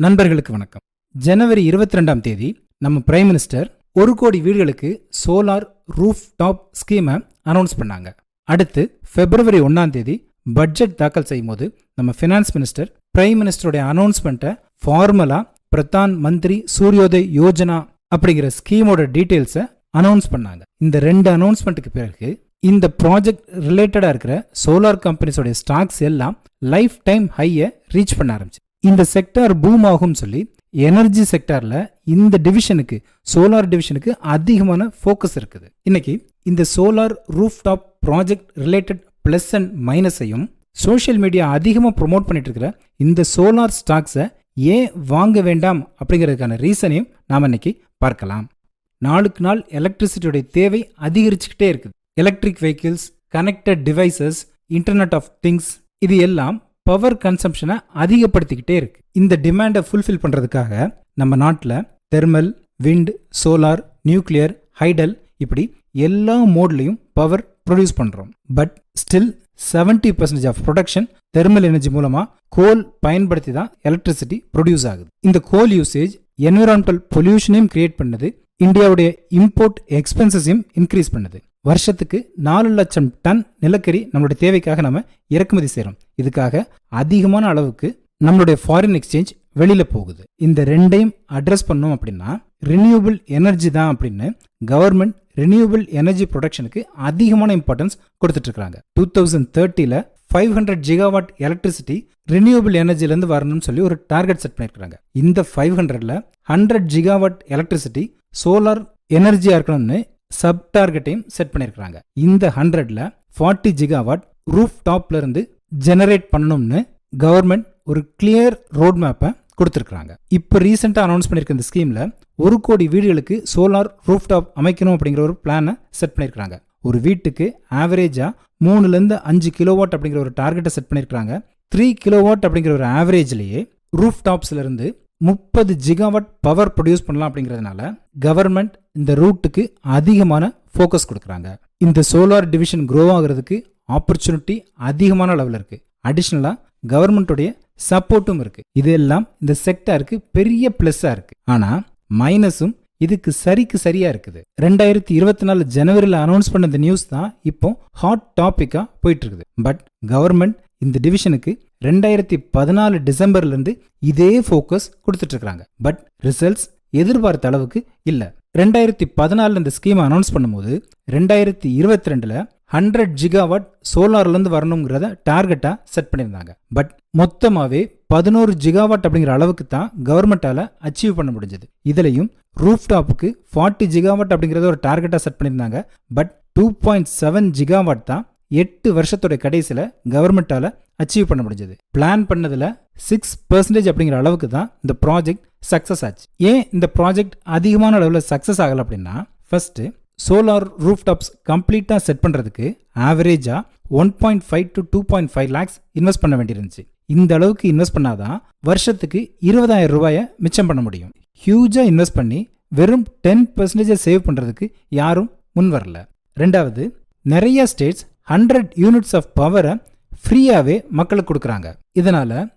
நண்பர்களுக்கு வணக்கம். ஜனவரி 22ஆம் தேதி நம்ம பிரைம் மினிஸ்டர் 1 கோடி வீடுகளுக்கு சோலார் ரூஃப் டாப் ஸ்கீமை அனௌன்ஸ் பண்ணாங்க. அடுத்து பிப்ரவரி 1ஆம் தேதி பட்ஜெட் தாக்கல் செய்யும் போது நம்ம finance minister prime மினிஸ்டருடைய அனௌன்ஸ்மெண்ட்டை ஃபார்மலா Pradhan Mantri Suryoday Yojana அப்படிங்கிற ஸ்கீமோட டீட்டெயில்ஸை அனௌன்ஸ் பண்ணாங்க. இந்த 2 அனௌன்ஸ்மெண்ட்டுக்கு பிறகு இந்த ப்ராஜெக்ட் ரிலேட்டடா இருக்கிற சோலார் கம்பெனிஸோட ஸ்டாக்ஸ் எல்லாம் லைஃப் டைம் ஹையை ரீச் பண்ண ஆரம்பிச்சு. இந்த செக்டார் பூம் ஆகும் சொல்லி எனர்ஜி செக்டார்ல இந்த டிவிஷனுக்கு சோலார் டிவிஷனுக்கு அதிகமான ஃபோக்கஸ் இருக்குது. இன்னைக்கு இந்த solar roof top project related plus and மைனஸையும் சோஷியல் மீடியா அதிகமாக ப்ரொமோட் பண்ணிட்டு இருக்கிற இந்த சோலார் ஸ்டாக்ஸை ஏன் வாங்க வேண்டாம் அப்படிங்கிறதுக்கான ரீசனையும் நாம் இன்னைக்கு பார்க்கலாம். நாளுக்கு நாள் எலக்ட்ரிசிட்டியோடைய தேவை அதிகரிச்சுக்கிட்டே இருக்குது. Electric vehicles, connected devices, internet of things, இது எல்லாம் பவர் கன்சம்ஷனை அதிகப்படுத்திக்கிட்டே இருக்கு. இந்த டிமாண்டை ஃபுல்ஃபில் பண்றதுக்காக நம்ம நாட்டில் thermal, wind, solar, nuclear, hydel இப்படி எல்லா மோட்லையும் பவர் ப்ரொடியூஸ் பண்றோம். But still 70% of production thermal energy மூலமா கோல் பயன்படுத்தி தான் எலக்ட்ரிசிட்டி ப்ரொடியூஸ் ஆகுது. இந்த கோல் யூசேஜ் என்விரான்மெண்டல் பொல்யூஷனையும் கிரியேட் பண்ணுது, இந்தியாவுடைய இம்போர்ட் எக்ஸ்பென்சஸையும் இன்க்ரீஸ் பண்ணுது. வருஷத்துக்கு 4 லட்சம் டன் நிலக்கரி நம்மளுடைய தேவைக்காக நம்ம இறக்குமதி செய்யறோம். இதுக்காக அதிகமான அளவுக்கு நம்மளுடைய ஃபாரின் எக்ஸ்சேஞ்ச் வெளியில போகுது. இந்த 2ஐயும் அட்ரஸ் பண்ணோம் அப்படின்னா ரினியூபிள் எனர்ஜி தான் அப்படின்னு கவர்மெண்ட் ரினியூபிள் எனர்ஜி ப்ரொடக்ஷனுக்கு அதிகமான இம்பார்ட்டன்ஸ் கொடுத்துட்டு இருக்காங்க. 2030ல 500 ஜிகாவாட் எலக்ட்ரிசிட்டி ரினியூபிள் எனர்ஜிலேருந்து வரணும்னு சொல்லி ஒரு டார்கெட் செட் பண்ணியிருக்காங்க. இந்த 500ல 100 ஜிகாவாட் எலக்ட்ரிசிட்டி சோலார் எனர்ஜியா இருக்கணும்னு சப் டார்கெட்டையும் செட் பண்ணியிருக்காங்க. இந்த 100ல 40 ஜிகாவாட் ரூஃப் டாப்ல இருந்து ஜெனரேட் பண்ணணும்னு கவர்மெண்ட் ஒரு கிளியர் ரோட் மேப்பை கொடுத்துருக்காங்க. இப்போ ரீசெண்டாக அனௌன்ஸ் பண்ணியிருக்க இந்த ஸ்கீம்ல 1 கோடி வீடுகளுக்கு சோலார் ரூஃப் டாப் அமைக்கணும் அப்படிங்கிற ஒரு பிளானை செட் பண்ணியிருக்காங்க. ஒரு வீட்டுக்கு ஆவரேஜா 3லேருந்து 5 கிலோவாட் அப்படிங்கிற ஒரு டார்கெட்டை செட் பண்ணியிருக்காங்க. 3 கிலோவாட் அப்படிங்கிற ஒரு ஆவரேஜ்லேயே ரூஃப் டாப்ஸ்ல இருந்து 30 ஜிகாவாட் பவர் ப்ரொடியூஸ் பண்ணலாம் அப்படிங்கிறதுனால கவர்மெண்ட் இந்த ரூட்டுக்கு அதிகமான ஃபோக்கஸ் கொடுக்குறாங்க. இந்த சோலார் டிவிஷன் க்ரோ ஆகிறதுக்கு ஆப்பர்ச்சுனிட்டி அதிகமான அளவில் இருக்கு. அடிஷ்னலா கவர்மெண்டோடைய சப்போர்ட்டும் இருக்கு. இதெல்லாம் இந்த செக்டாருக்கு பெரிய பிளஸ்ஸா இருக்கு. ஆனா மைனஸும் இதுக்கு சரியா இருக்குது. 2024 ஜனவரியில் அனௌன்ஸ் பண்ண இந்த நியூஸ் தான் இப்போ ஹாட் டாபிக்கா போயிட்டு இருக்குது. பட் கவர்மெண்ட் இந்த டிவிஷனுக்கு 2014 டிசம்பர்ல இருந்து இதே ஃபோக்கஸ் கொடுத்துட்டு இருக்காங்க. பட் ரிசல்ட்ஸ் எதிர்பார்த்த அளவுக்கு இல்ல. 2014 இந்த ஸ்கீம் அனௌன்ஸ் பண்ணும்போது 2022ல 100 ஜிகாவாட் சோலார்ல இருந்து வரணுங்கிறத டார்கெட்டா செட் பண்ணியிருந்தாங்க. பட் மொத்தமாவே 11 ஜிகாவாட் அப்படிங்கிற அளவுக்கு தான் கவர்மெண்டால அச்சீவ் பண்ண முடிஞ்சது. இதுலயும் ரூஃப் டாப்புக்கு 40 ஜிகாவாட் அப்படிங்கறத ஒரு டார்கெட்டா செட் பண்ணியிருந்தாங்க. பட் 2.7 ஜிகாவாட் தான் 8 வருஷத்தோட கடைசியில கவர்மெண்டால அச்சீவ் பண்ண முடிஞ்சது. பிளான் பண்ணதுல 6% அப்படிங்கிற அளவுக்கு தான் இந்த ப்ராஜெக்ட் சக்சஸ் ஆச்சு. ஏன் இந்த ப்ராஜெக்ட் அதிகமான அளவில் சக்சஸ் ஆகல அப்படின்னா, ஃபர்ஸ்ட் சோலார் ரூஃப் டாப்ஸ் கம்ப்ளீட்டா செட் பண்றதுக்கு ஆவரேஜா 1.5 to 2.5 lakhs இன்வெஸ்ட் பண்ண வேண்டியிருந்துச்சு. இந்த அளவுக்கு இன்வெஸ்ட் பண்ணாதான் வருஷத்துக்கு 20,000 ரூபாயை மிச்சம் பண்ண முடியும். ஹியூஜா இன்வெஸ்ட் பண்ணி வெறும் 10% சேவ் பண்றதுக்கு யாரும் முன் வரல. ரெண்டாவது, நிறைய ஸ்டேட்ஸ் 100 யூனிட்ஸ் ஆஃப் பவரை ஃப்ரீயாவே மக்களுக்கு கொடுக்குறாங்க. இதனால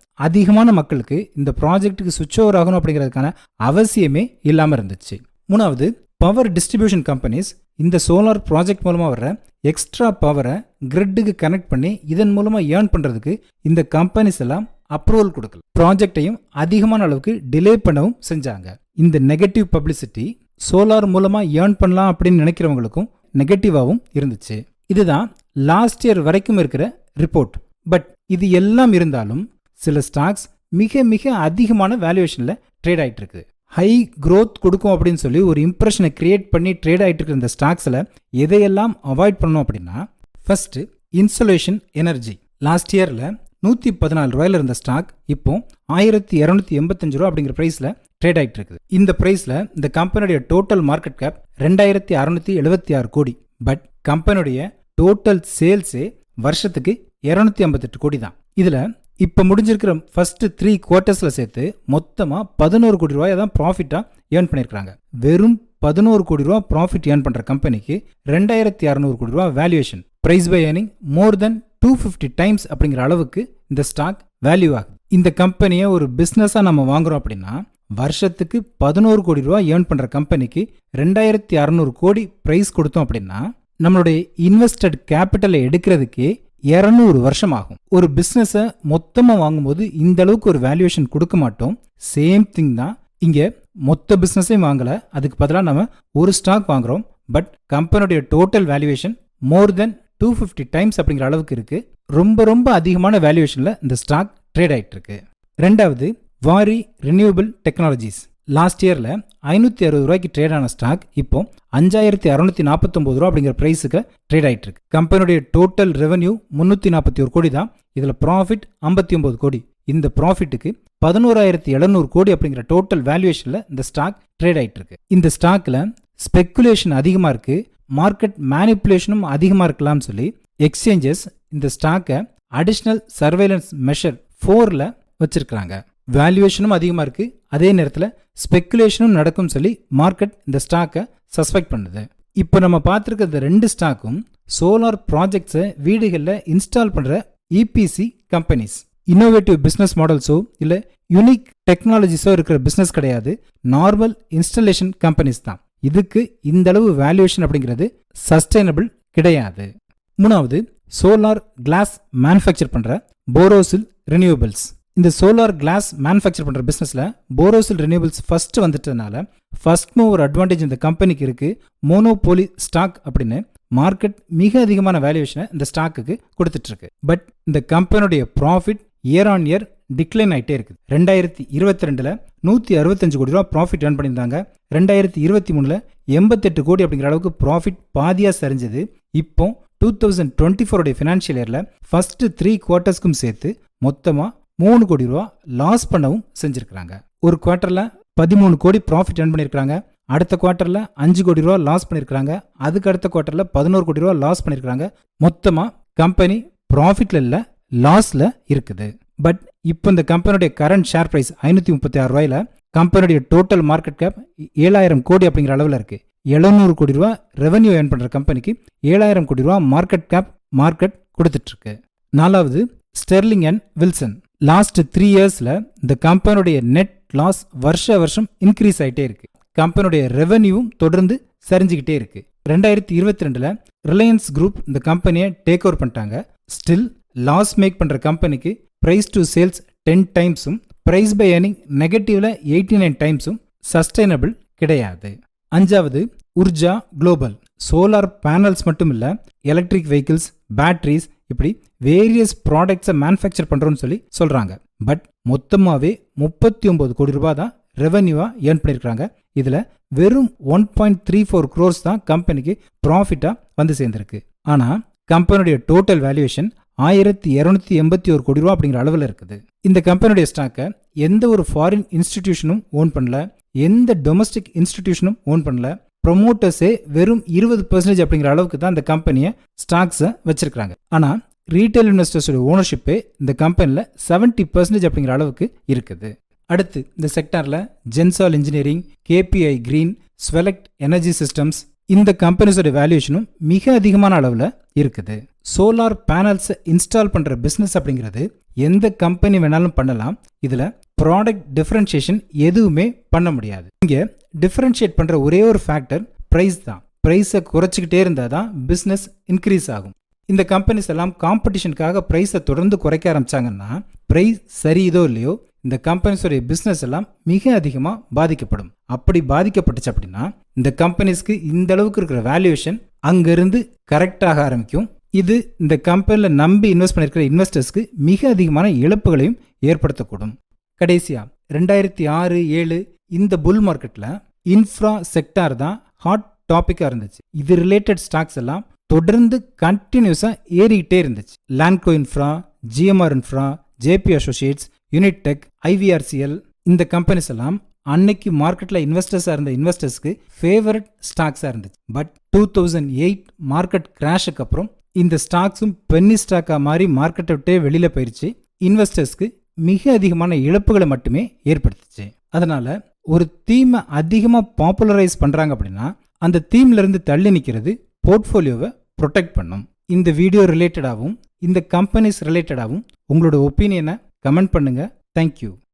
அதிகமான மக்களுக்கு இந்த ப்ராஜெக்ட்டுக்கு சுவிட்ச் ஓவர் ஆகணும் அப்படிங்கிறதுக்கான அவசியமே இல்லாம இருந்துச்சு. மூணாவது, பவர் டிஸ்ட்ரிபியூஷன் கம்பெனிஸ் இந்த சோலார் ப்ராஜெக்ட் மூலமா வர்ற எக்ஸ்ட்ரா பவரை கிரிட்டுக்கு கனெக்ட் பண்ணி இதன் மூலமா ஏர்ன் பண்றதுக்கு இந்த கம்பெனிஸ் எல்லாம் அப்ரூவல் கொடுக்கல. ப்ராஜெக்டையும் அதிகமான அளவுக்கு டிலே பண்ணவும் செஞ்சாங்க. இந்த நெகட்டிவ் பப்ளிசிட்டி சோலார் மூலமா ஏர்ன் பண்ணலாம் அப்படின்னு நினைக்கிறவங்களுக்கும் நெகட்டிவாகவும் இருந்துச்சு. இதுதான் லாஸ்ட் இயர் வரைக்கும் இருக்கிற ரிப்போர்ட். பட் இது எல்லாம் இருந்தாலும் சில ஸ்டாக்ஸ் மிக மிக அதிகமான வேல்யூவேஷன்ல ட்ரேட் ஆயிட்டு இருக்கு. ஹை க்ரோத் கொடுக்கும் அப்படின்னு சொல்லி ஒரு இம்ப்ரெஷனை கிரியேட் பண்ணி ட்ரேட் ஆயிட்டு இருக்கிற இந்த ஸ்டாக்ஸ்ல எதையெல்லாம் அவாய்ட் பண்ணணும் அப்படின்னா, ஃபர்ஸ்ட் இன்சுலேஷன் எனர்ஜி. லாஸ்ட் இயர்ல 114 ரூபாயில இருந்த ஸ்டாக் இப்போ 1285 ரூபா அப்படிங்கிற பிரைஸ்ல ட்ரேட் ஆயிட்டு இருக்குது. இந்த பிரைஸ்ல இந்த கம்பெனியோட டோட்டல் மார்க்கெட் கேப் 2676 கோடி. பட் கம்பெனியுடைய டோட்டல் சேல்ஸே வருஷத்துக்கு 258 கோடி தான். இதுல இப்ப முடிஞ்சிருக்கிற ஃபர்ஸ்ட் 3 குவார்ட்டர்ஸ்ல சேர்த்து மொத்தமா 11 கோடி ரூபாய் தான் ப்ராஃபிட்டா ஏர்ன் பண்ணிருக்காங்க. வெறும் 11 கோடி ரூபாய் ப்ராஃபிட் ஏர்ன் பண்ற கம்பெனிக்கு 2600 கோடி ரூபாய் valuation. Price by earning more than 250 times அப்படிங்கிற அளவுக்கு இந்த ஸ்டாக் வேல்யூ ஆகுது. இந்த கம்பெனியை ஒரு பிஸ்னஸாக நம்ம வாங்குறோம் அப்படின்னா வருஷத்துக்கு 11 கோடி ரூபா ஏர்ன் பண்ணுற கம்பெனிக்கு 2600 கோடி ப்ரைஸ் கொடுத்தோம் அப்படின்னா நம்மளுடைய இன்வெஸ்டட் கேபிட்டலை எடுக்கிறதுக்கே 200 வருஷம் ஆகும். ஒரு பிஸ்னஸை மொத்தமாக வாங்கும்போது இந்த அளவுக்கு ஒரு வேல்யூவேஷன் கொடுக்க மாட்டோம். சேம் திங் தான் இங்கே, மொத்த பிஸ்னஸையும் வாங்கலை, அதுக்கு பதிலாக நம்ம ஒரு ஸ்டாக் வாங்குறோம். பட் கம்பெனியுடைய total valuation more than 250 times அப்படிங்கிற அளவுக்கு இருக்கு. ரொம்ப ரொம்ப அதிகமான வேல்யூவேஷனில் இந்த ஸ்டாக் ட்ரேட் ஆகிட்டு இருக்கு. ரெண்டாவது, வாரி ரினியூவபிள் டெக்னாலஜிஸ். லாஸ்ட் இயரில் 560 ரூபாய்க்கு ட்ரேட் ஆன ஸ்டாக் இப்போ 5649 ரூபா அப்படிங்கிற ப்ரைஸுக்கு ட்ரேட் ஆகிட்டு இருக்கு. கம்பெனியுடைய டோட்டல் ரெவன்யூ 341 கோடி தான், இதில் ப்ராஃபிட் 59 கோடி. இந்த ப்ராஃபிட்டுக்கு 11,700 கோடி அப்படிங்கிற டோட்டல் வேல்யூவேஷனில் இந்த ஸ்டாக் ட்ரேட் ஆகிட்டு இருக்கு. இந்த ஸ்டாக்கில் ஸ்பெக்குலேஷன் அதிகமாக இருக்கு, மார்க்கெட் மேனிப்புலேஷனும் அதிகமாக இருக்கலாம்னு சொல்லி எக்ஸ்சேஞ்சஸ் இந்த ஸ்டாக்கை அடிஷ்னல் சர்வேலன்ஸ் மெஷர் 4ல வச்சிருக்கிறாங்க. வேல்யூவேஷனும் அதிகமாக இருக்கு, அதே நேரத்தில் ஸ்பெக்குலேஷனும் நடக்கும் சொல்லி மார்க்கெட் இந்த ஸ்டாக்கை சஸ்பெக்ட் பண்ணுது. இப்போ நம்ம பார்த்துருக்க இந்த 2 ஸ்டாக்கும் சோலார் ப்ராஜெக்ட்ஸை வீடுகளில் இன்ஸ்டால் பண்ணுற இபிசி கம்பெனிஸ். இன்னோவேட்டிவ் பிஸ்னஸ் மாடல்ஸோ இல்லை யூனிக் டெக்னாலஜிஸோ இருக்கிற பிஸ்னஸ் கிடையாது, நார்மல் இன்ஸ்டலேஷன் கம்பெனிஸ் தான். இதுக்கு இந்த அளவு வேல்யூவேஷன் அப்படிங்கிறது சஸ்டைனபிள் கிடையாது. மூணாவது, சோலார் கிளாஸ் மேனுஃபேக்சர் பண்ணுற போரோசில் ரினியூவபிள்ஸ். இந்த சோலார் கிளாஸ் மேனுஃபேக்சர் பண்ணுற பிஸ்னஸில் போரோசில் ரினியூவபிள்ஸ் ஃபர்ஸ்ட் வந்துட்டதுனால ஃபர்ஸ்ட் மூவர் அட்வான்டேஜ் இந்த கம்பெனிக்கு இருக்கு. மோனோபோலி ஸ்டாக் அப்படின்னு மார்க்கெட் மிக அதிகமான வேல்யூவேஷனை இந்த ஸ்டாக்குக்கு கொடுத்துட்டு இருக்கு. பட் இந்த கம்பெனியுடைய profit year on year decline ஆகிட்டே இருக்குது. 2022 165 கோடி ரூபா ப்ராஃபிட் ஏர்ன் பண்ணியிருந்தாங்க. 2023 88 கோடி அப்படிங்கிற அளவுக்கு ப்ராஃபிட் பாதியாக சரிஞ்சது. இப்போ 2024 ஃபினான்ஷியல் இயரில் ஃபர்ஸ்ட் 3 குவார்ட்டர்ஸ்க்கும் சேர்த்து மொத்தமாக 3 கோடி ரூபா லாஸ் பண்ணவும் செஞ்சிருக்கிறாங்க. ஒரு குவார்ட்டரில் 13 கோடி ப்ராஃபிட் ஏர்ன் பண்ணியிருக்காங்க, அடுத்த குவார்ட்டரில் 5 கோடி ரூபா லாஸ் பண்ணியிருக்காங்க, அதுக்கு அடுத்த குவார்ட்டரில் 11 கோடி ரூபா லாஸ் பண்ணியிருக்காங்க. மொத்தமாக கம்பெனி ப்ராஃபிட்ல இல்லை, லாஸில் இருக்குது. பட் இப்போ இந்த கம்பெனியுடைய கரண்ட் ஷேர் பிரைஸ் 536 ரூபாயில் கம்பெனியுடைய டோட்டல் மார்க்கெட் கேப் 7000 கோடி அப்படிங்கிற அளவில் இருக்கு. 700 கோடி ரூபா ரெவன்யூ ஏர்ன் பண்ணுற கம்பெனிக்கு 7000 கோடி ரூபா மார்க்கெட் கேப் மார்க்கெட் கொடுத்துட்டு இருக்கு. நாலாவது, ஸ்டெர்லிங் அண்ட் வில்சன். லாஸ்ட் 3 இயர்ஸில் இந்த கம்பெனியுடைய நெட் லாஸ் வருஷம் இன்க்ரீஸ் ஆகிட்டே இருக்கு. கம்பெனியுடைய ரெவன்யூவும் தொடர்ந்து சரிஞ்சுக்கிட்டே இருக்கு. 2022 ரிலையன்ஸ் குரூப் இந்த கம்பெனியை டேக் ஓவர் பண்ணிட்டாங்க. ஸ்டில் லாஸ் மேக் பண்ணுற கம்பெனிக்கு பிரைஸ் டு சேல்ஸ் 10 டைம்ஸும் பிரைஸ் பை ஏர்னிங் நெகட்டிவ்ல 89 டைம்ஸும் சஸ்டைனபிள் கிடையாது. அஞ்சாவது, உர்ஜா குளோபல். சோலார் பேனல்ஸ் மட்டும் இல்லை, எலக்ட்ரிக் வெஹிக்கிள்ஸ், பேட்டரிஸ், இப்படி வேரியஸ் ப்ராடக்ட்ஸை மேனுஃபேக்சர் பண்ணுறோன்னு சொல்லி சொல்கிறாங்க. பட் மொத்தமாகவே 39 கோடி ரூபாய் தான் ரெவன்யூவாக ஏர்ன் பண்ணியிருக்காங்க. இதில் வெறும் 1.34 crores தான் கம்பெனிக்கு ப்ராஃபிட்டாக வந்து சேர்ந்துருக்கு. ஆனால் கம்பெனியுடைய டோட்டல் வேல்யூவேஷன் 1281 கோடி ரூபா அப்படிங்கிற அளவில் இருக்குது. இந்த கம்பெனியுடைய ஸ்டாக்கை எந்த ஒரு ஃபாரின் இன்ஸ்டிடியூஷனும் ஓன் பண்ணல, எந்த டொமஸ்டிக் இன்ஸ்டிடியூஷனும் ஓன் பண்ணல. ப்ரொமோட்டர்ஸே வெறும் 20% அப்படிங்கிற அளவுக்கு தான் இந்த கம்பெனியை ஸ்டாக்ஸை வச்சிருக்காங்க. ஆனால் ரீட்டைல் இன்வெஸ்டர்ஸோட ஓனர்ஷிப்பே இந்த கம்பெனியில் 70% அப்படிங்கிற அளவுக்கு இருக்குது. அடுத்து இந்த செக்டாரில் Gensol engineering, KPI green, Swelect energy systems, இந்த கம்பெனிஸோட வேல்யூவேஷனும் மிக அதிகமான அளவில் இருக்குது. சோலார் பேனல்ஸை இன்ஸ்டால் பண்ணுற பிஸ்னஸ் அப்படிங்கிறது எந்த கம்பெனி வேணாலும் பண்ணலாம். இதில் ப்ராடக்ட் டிஃபரன்ஷியேஷன் எதுவுமே பண்ண முடியாது. இங்கே டிஃபரன்ஷியேட் பண்ணுற ஒரே ஒரு ஃபேக்டர் ப்ரைஸ் தான். ப்ரைஸை குறைச்சிக்கிட்டே இருந்தால் தான் பிஸ்னஸ் இன்க்ரீஸ் ஆகும். இந்த கம்பெனிஸ் எல்லாம் காம்படிஷனுக்காக ப்ரைஸை தொடர்ந்து குறைக்க ஆரம்பிச்சாங்கன்னா ப்ரைஸ் சரியுதோ இல்லையோ இந்த கம்பெனிஸோடைய பிஸ்னஸ் எல்லாம் மிக அதிகமாக பாதிக்கப்படும். அப்படி பாதிக்கப்பட்டுச்சு அப்படின்னா இந்த கம்பெனிஸ்க்கு இந்த அளவுக்கு இருக்கிற வேல்யூவேஷன் அங்கிருந்து கரெக்டாக ஆரம்பிக்கும். இது இந்த கம்பெனியில் நம்பி இன்வெஸ்ட் பண்ணியிருக்கிற இன்வெஸ்டர்ஸ்க்கு மிக அதிகமான இழப்புகளையும் ஏற்படுத்தக்கூடும். கடைசியா 2006-7 இந்த புல் மார்க்கெட்டில் இன்ஃப்ரா செக்டார் தான் ஹாட் டாப்பிக்காக இருந்துச்சு. இது ரிலேட்டட் ஸ்டாக்ஸ் எல்லாம் தொடர்ந்து கண்டினியூஸாக ஏறிக்கிட்டே இருந்துச்சு. Lanco infra, GMR infra, JP associates, Unitech, IVRCL, இந்த கம்பெனிஸ் எல்லாம் அன்னைக்கு மார்க்கெட்டில் இன்வெஸ்டர்ஸாக இருந்த இன்வெஸ்டர்ஸ்க்கு ஃபேவரட் ஸ்டாக்ஸாக இருந்துச்சு. பட் 2008 மார்க்கெட் கிராஷுக்கு அப்புறம் இந்த ஸ்டாக்ஸும் பென்னி ஸ்டாக்காக மாறி மார்க்கெட்டை விட்டே வெளியில் போயிடுச்சு. இன்வெஸ்டர்ஸ்க்கு மிக அதிகமான இழப்புகளை மட்டுமே ஏற்படுத்துச்சு. அதனால ஒரு தீமை அதிகமாக பாப்புலரைஸ் பண்ணுறாங்க அப்படின்னா அந்த தீம்ல இருந்து தள்ளி நிற்கிறது போர்ட்ஃபோலியோவை ப்ரொடெக்ட் பண்ணும். இந்த வீடியோ ரிலேட்டடாகவும் இந்த கம்பெனிஸ் ரிலேட்டடாகவும் உங்களோட ஒப்பீனியனை கமெண்ட் பண்ணுங்க. தேங்க்யூ.